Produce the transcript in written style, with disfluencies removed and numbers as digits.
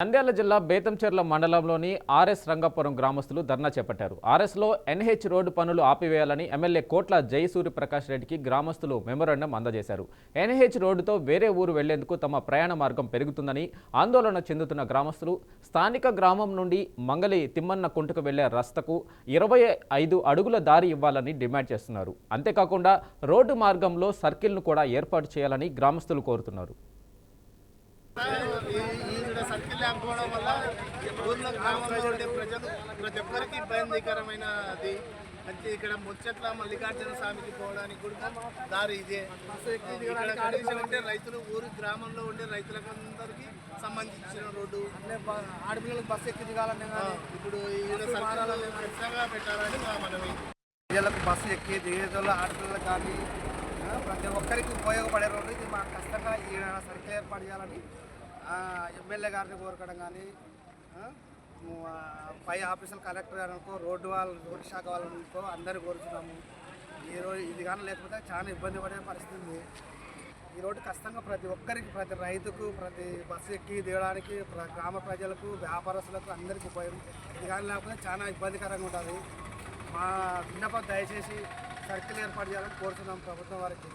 నంద్యాల జిల్లా బేతంచెర్ల మండలంలోని ఆర్ఎస్ రంగాపురం గ్రామస్తులు ధర్నా చేపట్టారు. ఆర్ఎస్లో ఎన్హెచ్ రోడ్డు పనులు ఆపివేయాలని ఎమ్మెల్యే కోట్ల జయసూర్య ప్రకాష్ రెడ్డికి గ్రామస్తులు మెమోరాండం అందజేశారు. ఎన్హెచ్ రోడ్డుతో వేరే ఊరు వెళ్లేందుకు తమ ప్రయాణ మార్గం పెరుగుతుందని ఆందోళన చెందుతున్న గ్రామస్తులు స్థానిక గ్రామం నుండి మంగళి తిమ్మన్న కుంటకు వెళ్లే రస్తకు 25 అడుగుల దారి ఇవ్వాలని డిమాండ్ చేస్తున్నారు. అంతేకాకుండా రోడ్డు మార్గంలో సర్కిల్ను కూడా ఏర్పాటు చేయాలని గ్రామస్తులు కోరుతున్నారు. సర్కిల్ లేకపోవడం వల్ల ఊర్లో గ్రామంలో ఉండే ప్రజలు ప్రతి ఒక్కరికి ఇబ్బందికరమైన అది అంటే ఇక్కడ ముచ్చట్ల మల్లికార్జున స్వామికి పోవడానికి కూడా దారి ఇదే. ఇక్కడ కండిషన్ ఉంటే రైతులు ఊరు గ్రామంలో ఉండే రైతులకు అందరికీ సంబంధించిన రోడ్డు ఆడపిల్లలకు బస్సు ఎక్కి దిగాలని ఇప్పుడు ఖచ్చితంగా పెట్టాలని మా మనవి. ప్రజలకు బస్సు ఎక్కి దిగేటోళ్ళు ఆడపిల్లలకు కానీ ప్రతి ఒక్కరికి ఉపయోగపడే రోడ్డు ఇది. మాకు కష్టంగా ఈ సర్కిల్ ఏర్పాటు చేయాలని ఎమ్మెల్యే గారిని కోరకడం కానీ పై ఆఫీసులు కలెక్టర్ గారికో రోడ్డు శాఖ వాళ్ళకో అందరూ కోరుతున్నాము. ఇది కానీ లేకపోతే చాలా ఇబ్బంది పడే పరిస్థితి ఉంది. ఈ రోడ్డు కష్టంగా ప్రతి ఒక్కరికి ప్రతి రైతుకు ప్రతి బస్సు ఎక్కి దిగడానికి గ్రామ ప్రజలకు వ్యాపారస్తులకు అందరికీ ఉపయోగం. ఇది కానీ లేకపోతే చాలా ఇబ్బందికరంగా ఉంటుంది. మా విన్నపం దయచేసి సర్కిల్ ఏర్పాటు చేయాలని కోరుతున్నాం ప్రభుత్వం వారికి.